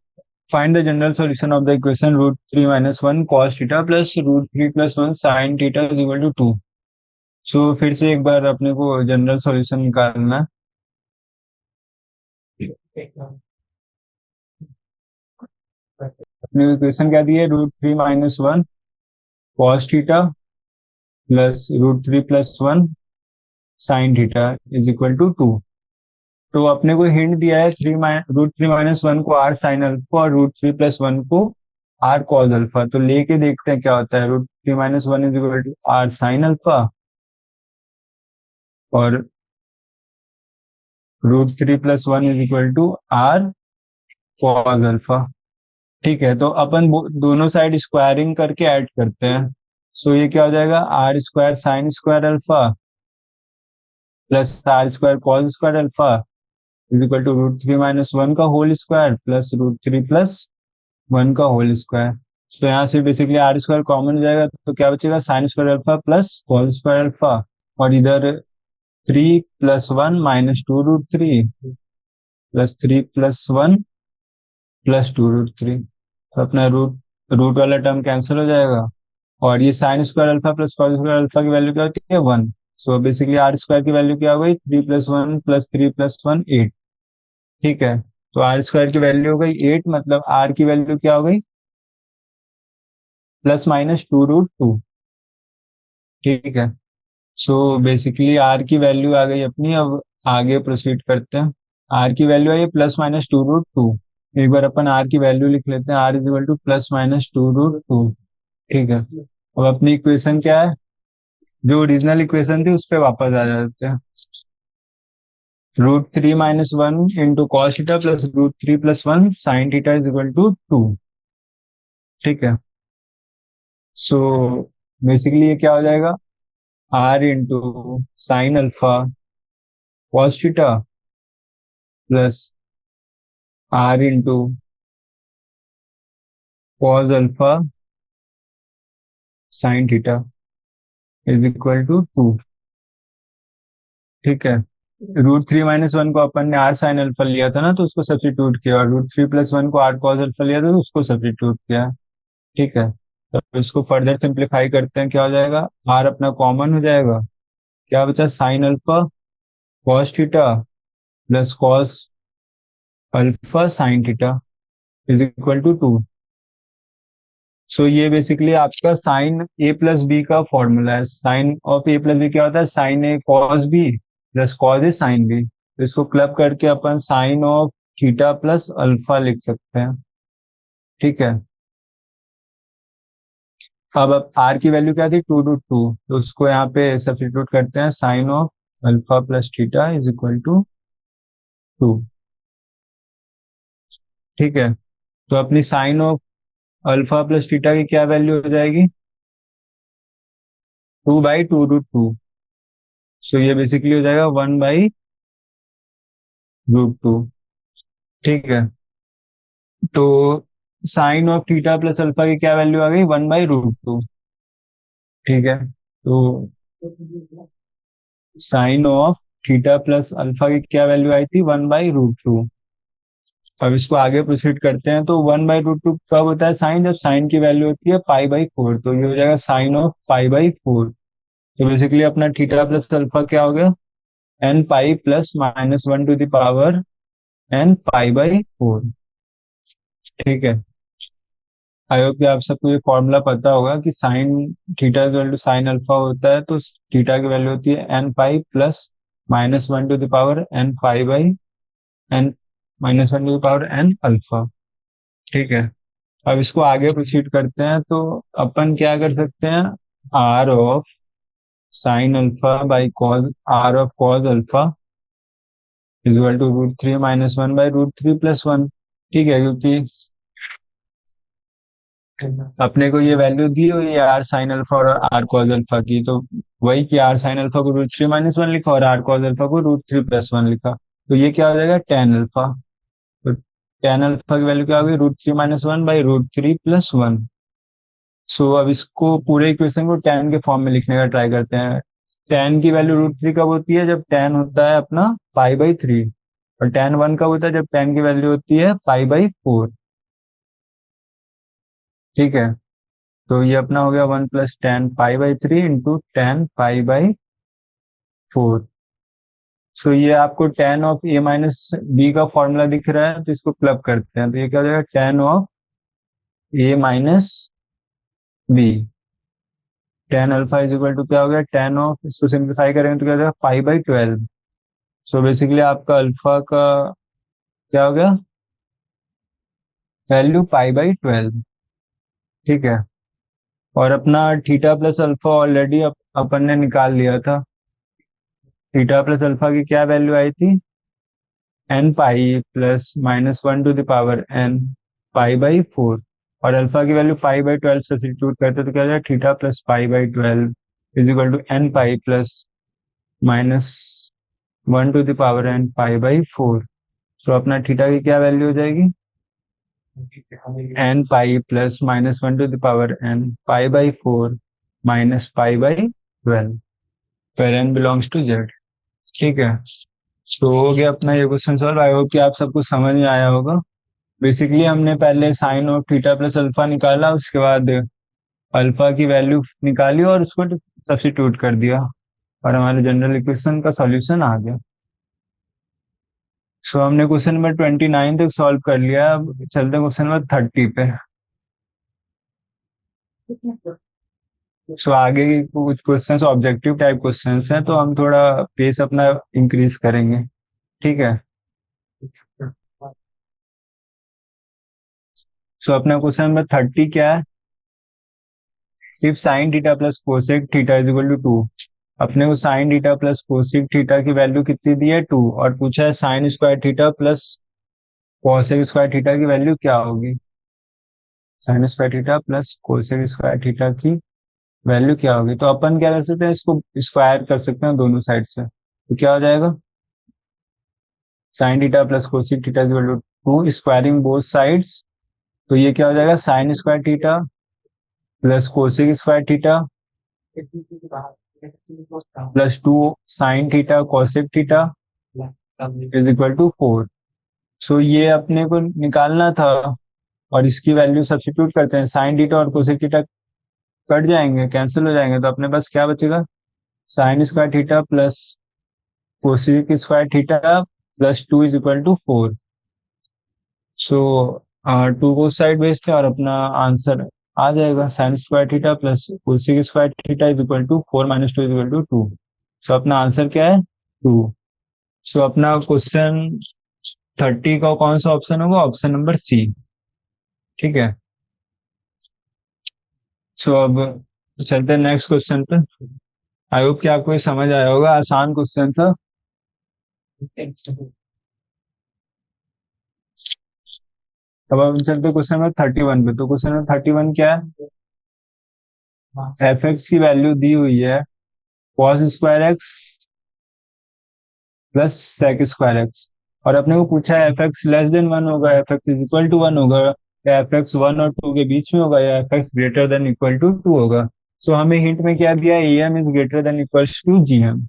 find the general solution of the equation root three minus one cos theta plus root three plus one sine theta is equal to two. So फिर से एक बार अपने को जनरल सॉल्यूशन निकालना है। अपने इक्वेशन क्या दी है, root three minus one cos theta plus root three plus one sine theta is equal to two. तो अपने को हिंट दिया है, रूट थ्री माइनस वन को आर साइन अल्फा और रूट थ्री प्लस वन को आर कॉज अल्फा। तो लेके देखते हैं क्या होता है, root three minus one is equal to r sine alpha और root three plus one is equal to are cos alpha, ठीक है। तो अपन दोनों साइड स्क्वायरिंग करके ऐड करते हैं। सो ये क्या हो जाएगा, r square sine square alpha plus r square cos square alpha is equal to root three minus one का whole square plus root three plus one का होल स्क्वायर। तो यहाँ से बेसिकली आर स्क्वायर कॉमन हो जाएगा तो क्या बचेगा, sine square alpha plus cos square alpha, और इधर three plus one minus two root three plus three plus one plus two root three. तो अपना रूट रूट वाला टर्म कैंसिल हो जाएगा, और ये sine square alpha plus cos square alpha की वैल्यू क्या होती है, one. So basically r square की वैल्यू क्या हो गई, थ्री प्लस वन एट, ठीक है। तो आर स्क्वायर की वैल्यू हो गई एट, मतलब आर की वैल्यू क्या हो गई, plus minus two root two, ठीक है। सो बेसिकली आर की वैल्यू आ गई अपनी अब आगे प्रोसीड करते हैं। आर की वैल्यू है ये +-2√2। एक बार अपन आर की वैल्यू लिख लेते हैं, आर इज इक्वल टू +-2√2। ठीक है, अब अपनी इक्वेशन क्या है, जो ओरिजिनल इक्वेशन थी उस पर वापस आ जाते हैं। √3 - 1 into cos theta plus √3 + 1 sine theta is equal to 2। ठीक है, सो बेसिकली ये क्या हो जाएगा, r into sine alpha cos theta plus r into cos alpha sine theta is equal to 2। ठीक है, √3 - 1 को अपन ने आर साइन अल्फा लिया था ना, तो उसको सब्स्टिट्यूट किया, और √3 + 1 को आर कॉस अल्फा लिया था तो उसको सब्स्टिट्यूट किया। ठीक है, तो इसको फर्दर सिंप्लीफाई करते हैं, क्या हो जाएगा, आर अपना कॉमन हो जाएगा, क्या बचा, sine alpha cos theta plus cos alpha sine theta is equal to 2। So ये बेसिकली आपका साइन ए प्लस बी का फॉर्मूला है। Sine of A plus b क्या होता है, sine a cos b plus cos a sine b. तो इसको क्लब करके अपन sine of theta plus alpha लिख सकते हैं। ठीक है, अब आर की वैल्यू क्या थी, 2√2, तो उसको यहाँ पे सब्स्टिट्यूट करते हैं, sine of alpha plus theta is equal to 2। ठीक है, तो अपनी sine of alpha plus theta की क्या वैल्यू हो जाएगी, 2/2√2। सो ये बेसिकली हो जाएगा 1/√2। ठीक है, तो sine of theta plus alpha की क्या वैल्यू आ गई, 1/√2। ठीक है, तो sine of theta plus alpha की क्या वैल्यू आई थी, 1/√2। अब इसको आगे प्रोसीड करते हैं, तो 1/√2 कब होता है साइन, जब साइन की वैल्यू होती है π/4, तो ये हो जाएगा साइन ऑफ π/4। तो बेसिकली अपना थीटा प्लस अल्फा क्या हो गया, n π प्लस -1 n π/4। ठीक है, आई होप कि आप सबको ये फॉर्मूला पता होगा कि sine theta equal to sine alpha होता है, तो थीटा की वैल्यू होती है n π प्लस -1 n अल्फा। ठीक है, अब इसको आगे प्रोसीड करते हैं, तो अपन क्या कर सकते हैं, r of sine alpha by cos r of cos alpha equal to √3 - 1/√3 + 1। ठीक है, क्योंकि अपने को ये वैल्यू दी हुई है आर साइन अल्फा और आर कॉज अल्फा की, तो वही कि आर साइन अल्फा को √3 - 1 लिखा और आर कॉज अल्फा को √3 + 1 लिखा, तो ये क्या हो जाएगा, टेन अल्फा। तो टेन अल्फा की वैल्यू क्या होगी, √3 - 1/√3 + 1। सो अब इसको पूरे इक्वेशन को टेन के फॉर्म में लिखने का ट्राई करते हैं। टेन की वैल्यू √3 कब होती है, जब टेन होता है अपना π/3, और टेन वन कब होता है, जब टेन की वैल्यू होती है π/4। ठीक है, तो ये अपना हो गया 1 + 10 π/3 इंटू 10 π/4। सो ये आपको tan of A minus B का फॉर्मूला दिख रहा है, तो इसको क्लब करते हैं, तो ये क्या हो जाएगा, tan of A minus B, tan alpha is equal to क्या हो गया, टेन ऑफ, इसको सिंप्लीफाई करेंगे तो क्या हो जाएगा, π/12। सो बेसिकली आपका अल्फा का क्या हो गया, वैल्यू π/12। ठीक है, और अपना थीटा प्लस अल्फा ऑलरेडी अपन ने निकाल लिया था। थीटा प्लस अल्फा की क्या वैल्यू आई थी, n π प्लस -1 ⁻n π/4, और अल्फा की वैल्यू π/12 सब्स्टिट्यूट करते तो क्या हो जाए, theta plus π/12 is equal to n π plus -1 ⁻n π/4। तो अपना थीटा की क्या वैल्यू हो जाएगी, n π plus -1 ⁻n π/4 -π/12, where n belongs to z। ठीक है, तो हो गया अपना ये क्वेश्चन सॉल्व। आई होप कि आप सबको समझ में आया होगा। बेसिकली हमने पहले sine of theta plus alpha निकाला, उसके बाद अल्फा की वैल्यू निकाली और उसको सब्स्टिट्यूट कर दिया, और हमारे जनरल इक्वेशन का सॉल्यूशन आ गया। सो हमने क्वेश्चन नंबर 29 तक सॉल्व कर लिया, अब चलते हैं क्वेश्चन नंबर 30 पे। सो आगे के कुछ क्वेश्चंस ऑब्जेक्टिव टाइप क्वेश्चंस हैं, तो हम थोड़ा पेस अपना इंक्रीज करेंगे। ठीक है। सो अपना क्वेश्चन नंबर 30 क्या है? If sine theta plus cosec theta is equal to 2। अपने को sine theta plus cosec theta की वैल्यू कितनी दी है? 2। और पूछा है sine square theta plus cosec square theta की वैल्यू क्या होगी? Sine square theta plus cosec square theta की वैल्यू क्या होगी? तो अपन क्या कर सकते हैं, इसको स्क्वायर कर सकते हैं दोनों साइड से। तो क्या हो जाएगा? Sine theta plus cosec theta is equal to 2, squaring both sides. तो ये क्या हो जाएगा? Sine square theta plus cosec square theta plus 2 sine theta cosec theta is equal to 4। So ये अपने को निकालना था, और इसकी वैल्यू सब्स्टिट्यूट करते हैं। साइन थीटा और कोसेक थीटा कट जाएंगे, कैंसिल हो जाएंगे, तो अपने पास क्या बचेगा? Sine square theta plus cosec square theta plus 2 is equal to 4। So 2 को साइड भेजते हैं और अपना आंसर आ जाएगा। Sine square theta plus cosec square theta is equal to 4 minus 2 is equal to 2। So अपना आंसर क्या है? 2। सो अपना क्वेश्चन 30 का कौन सा ऑप्शन होगा? Option number C. ठीक है। सो अब चलते हैं नेक्स्ट क्वेश्चन पे। आई होप कि आपको ये समझ आया होगा, आसान क्वेश्चन था। अब हम चलते क्वेश्चन नंबर 31 पे। तो क्वेश्चन नंबर 31 क्या है? एफ एक्स की वैल्यू दी हुई है cos square x plus sec square x. और अपने को पूछा है एफ एक्स लेस देन 1 होगा, f x is equal to 1 होगा, या एफ एक्स 1 और 2 के बीच में होगा, या f x greater than equal to 2 होगा। सो हमें हिंट में क्या दिया है? A M is greater than equal to G M.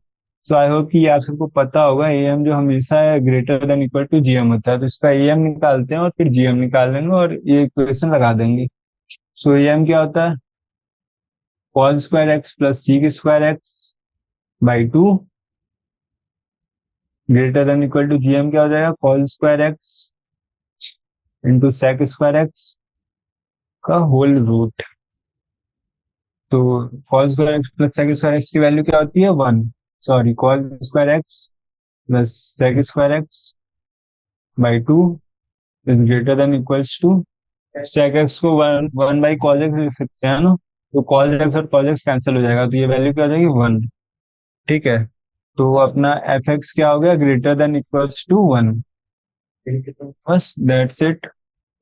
So I hope कि ये आप सबको पता होगा, ए एम जो हमेशा है greater than equal to G M होता है। तो इसका ए एम निकालते हैं और फिर जी एम निकाल लेंगे और ये इक्वेशन लगा देंगे। सो ए एम क्या होता है? Cos square x plus sec square x by 2 greater than equal to G M क्या हो जाएगा? Cos square x into sec square x का होल रूट। तो cos square x plus sec square x की वैल्यू क्या होती है? 1। Sorry, cos square x plus sec square x by 2 is greater than equals to sec x को 1 बाई कॉस एक्स लिख सकते हैं ना। तो कॉस एक्स और कॉस एक्स कैंसिल हो जाएगा, तो ये वैल्यू क्या हो जाएगी? 1। ठीक है। तो अपना एफ एक्स क्या हो गया? Greater than equals to 1। बस दैट्स इट।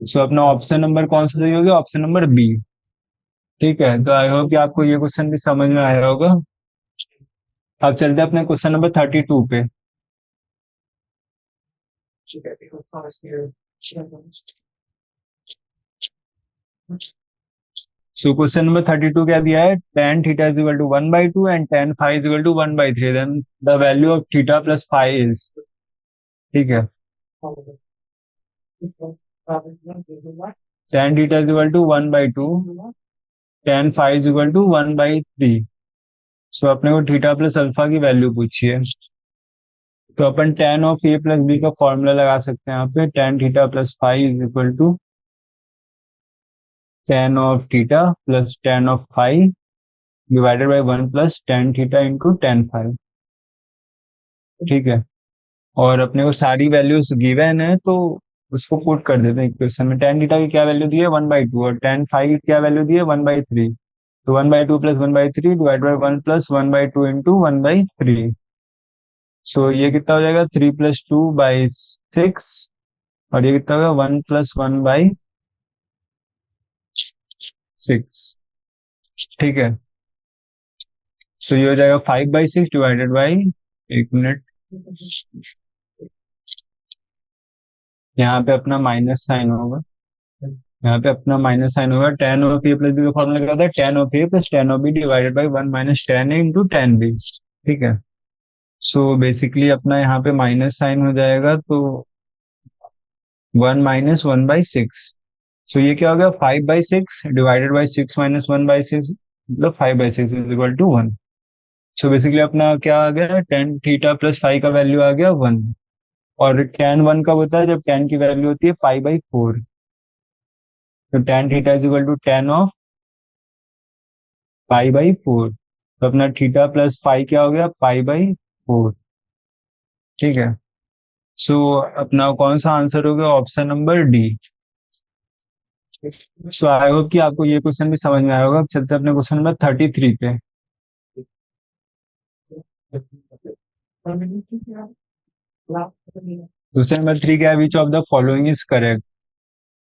सो अपना ऑप्शन नंबर कौन सा सही हो गया? Option number B. ठीक है। तो आई होप कि आपको ये क्वेश्चन भी समझ में आया होगा। अब चलते हैं अपने क्वेश्चन नंबर 32 पे। सो क्वेश्चन नंबर 32 क्या दिया है? tan theta is equal to 1/2 and tan phi is equal to 1/3, then the value of theta plus phi is. ठीक है। tan theta is equal to 1/2, tan phi is equal to 1/3। So अपने को थीटा प्लस अल्फा की वैल्यू पूछी है। तो अपन tan of A plus B का फॉर्मूला लगा सकते हैं यहाँ पे। tan theta plus phi is equal to tan of theta plus tan of phi divided by 1 plus tan theta into tan phi. ठीक है। और अपने को सारी वैल्यूज गिवन है, तो उसको पुट कर देते हैं इक्वेशन में। tan थीटा की क्या वैल्यू दी है? 1/2। और tan फाइ की क्या वैल्यू दी है? 1/3। तो 1/2 plus 1/3 divide by 1 plus 1/2 into 1/3। सो ये कितना हो जाएगा? 3 + 2/6। और ये कितना होगा? 1 + 1/6। ठीक है। सो ये हो जाएगा 5/6 डिवाइडेड बाई, एक मिनट, यहाँ पे अपना माइनस साइन होगा। यहाँ पे अपना माइनस साइन होगा। tan of A plus B का फॉर्मूला क्या होता है? tan of A plus tan of B divided by 1 minus tan A into tan B. ठीक है। सो बेसिकली अपना यहाँ पे माइनस साइन हो जाएगा, तो 1 - 1/6। सो ये क्या हो गया? 5/6 डिवाइडेड बाई 6 - 1/6, मतलब 5/6 is equal to 1। So basically अपना क्या आ गया? tan थीटा प्लस फाइ का वैल्यू आ गया 1। और tan 1 कब होता है? जब tan की वैल्यू होती है 5/4। तो tan theta is equal to tan of पाई/4। तो अपना थीटा प्लस फाई क्या हो गया, पाई/4। ठीक है। सो अपना कौन सा आंसर हो गया, option number D. So I hope कि आपको ये क्वेश्चन भी समझ में आया होगा। चलते हैं अपने क्वेश्चन नंबर 33 पे। क्वेश्चन नंबर 3 क्या है, which of the following is correct.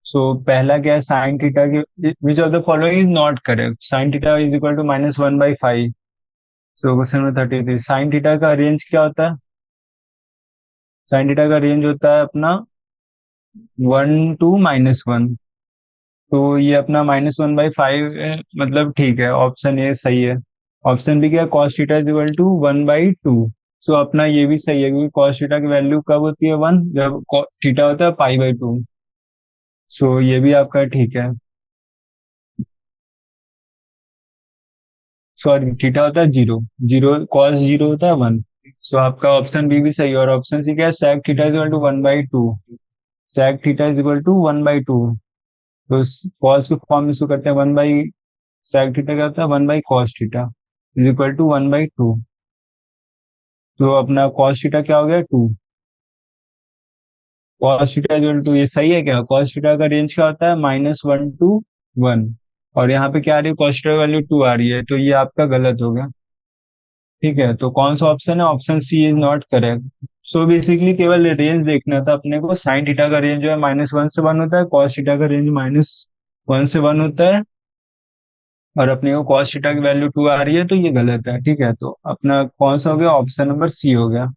So पहला क्या है, साइन थीटा की which of the following is not correct, sine theta is equal to -1/5। So question number 33, sine theta का रेंज क्या होता है, साइन थीटा का रेंज होता है अपना 1 to -1। तो ये अपना -1/5, मतलब ठीक है, ऑप्शन ए सही है। ऑप्शन बी क्या है, cos theta is equal to 1/2। So अपना ये भी सही है, क्योंकि कॉस थीटा की वैल्यू कब होती है, 1, जब थीटा होता है पाई/2। सो ये भी आपका ठीक है। सॉरी, थीटा होता है 0, 0 कॉस 0 होता है 1। सो आपका ऑप्शन बी भी सही है। और ऑप्शन सी क्या है, sec theta is equal to 1/2। Sec theta is equal to 1/2। तो कॉस के फॉर्म में इसको करते हैं 1 बाई सेक थीटा, क्या होता है 1/cos theta is equal to 1/2। तो अपना cos थीटा क्या हो गया, 2। cos थीटा इक्वल टू, ये सही है क्या, cos थीटा का रेंज क्या होता है, -1 to 1। और यहाँ पे क्या आ रही है, cos थीटा वैल्यू 2 आ रही है, तो ये आपका गलत हो गया। ठीक है, तो कौन सा ऑप्शन है, option C is not correct. So basically केवल रेंज देखना था अपने को। साइन थीटा का रेंज जो है -1 से 1 होता है, cos थीटा का रेंज -1 से 1 होता है। और अपने को cos थीटा की वैल्यू 2 आ रही है, तो ये गलत है। ठीक है, तो अपना कौन सा हो गया, ऑप्शन नंबर सी हो गया।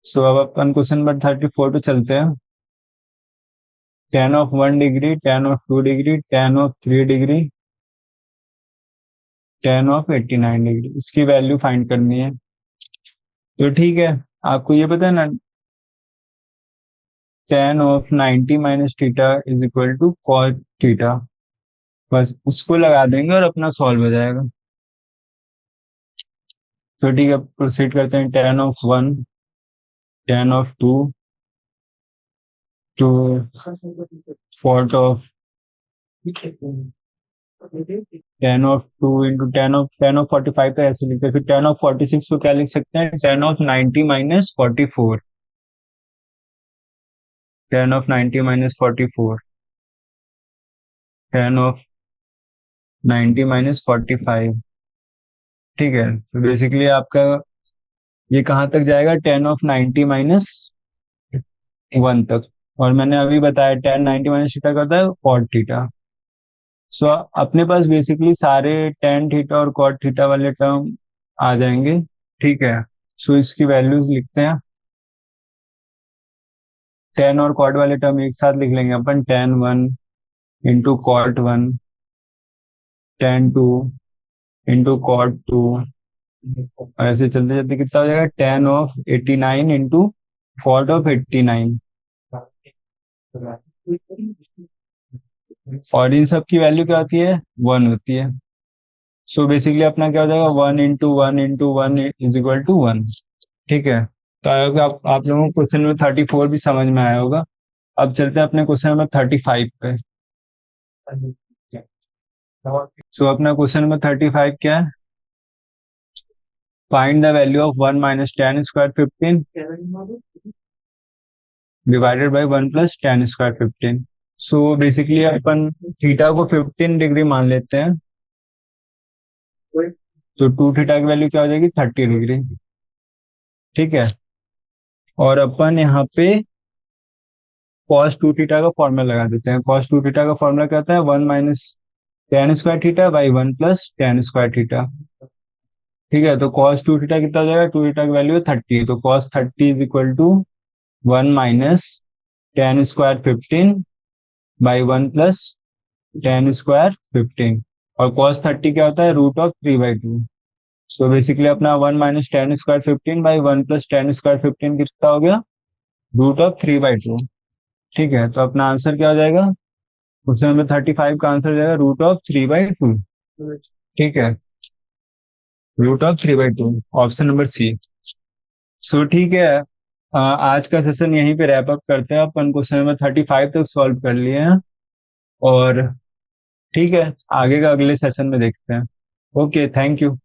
सो अब अपन क्वेश्चन नंबर 34 पे चलते हैं। tan of 1 degree, tan of 2 degree, tan of 3 degree, tan of 89 degree, इसकी वैल्यू फाइंड करनी है। तो ठीक है, आपको ये पता है ना, tan of 90 - theta is equal to cos theta. बस उसको लगा देंगे और अपना सॉल्व हो जाएगा। तो ठीक है, प्रोसीड करते हैं। tan of 1, tan of 2 to fourth of tan of 45 तो ऐसे लिखते हैं। फिर tan of 46 को क्या लिख सकते हैं, tan of 90 - 44। tan of 90 - 44, tan of 90 - 45। ठीक है, तो बेसिकली आपका ये कहाँ तक जाएगा, tan of 90 - 1 तक। और मैंने अभी बताया tan 90 - थीटा का होता है cot थीटा। सो अपने पास बेसिकली सारे tan थीटा और cot थीटा वाले टर्म आ जाएंगे। ठीक है, सो इसकी वैल्यूज लिखते हैं। tan और cot वाले टर्म एक साथ लिख लेंगे अपन, tan 1 × cot 1, tan 2 × cot 2। और ऐसे चलते चलते कितना हो जाएगा, tan of 89 × cot of 89। और इन सब की वैल्यू क्या होती है, 1 होती है। सो बेसिकली अपना क्या हो जाएगा, 1 × 1 × 1 इज इक्वल टू 1। ठीक है, तो आई होप कि आप लोगों को क्वेश्चन नंबर 34 भी समझ में आया होगा। अब चलते हैं अपने क्वेश्चन नंबर 35 पे। सो अपना क्वेश्चन नंबर 35 क्या है, find the value of 1 - tan² 15 divided by 1 + tan²15। So basically upon theta को 15 डिग्री मान लेते हैं। तो 2 थीटा की वैल्यू क्या हो जाएगी, 30 डिग्री। ठीक है, और अपन यहाँ पे cos 2 थीटा का फॉर्मूला लगा देते हैं। cos 2 थीटा का फॉर्मूला क्या होता है, 1 - tan²θ/1 + tan²θ। ठीक है, तो cos 2 थीटा कितना हो जाएगा, 2 थीटा की वैल्यू है 30, तो cos 30 is equal to 1 - tan²15/1 + tan²15। और cos 30 क्या होता है, √3/2। सो बेसिकली अपना 1 - tan²15/1 + tan²15 कितना हो गया, √3/2। ठीक है, तो अपना आंसर क्या हो जाएगा, क्वेश्चन नंबर 35 का आंसर हो जाएगा √3/2। ठीक है, √3/2, ऑप्शन नंबर सी। सो ठीक है, आज का सेशन यहीं पे रैप अप करते हैं। अपन क्वेश्चन नंबर 35 तक सॉल्व कर लिए हैं। और ठीक है, आगे का अगले सेशन में देखते हैं। Okay, thank you.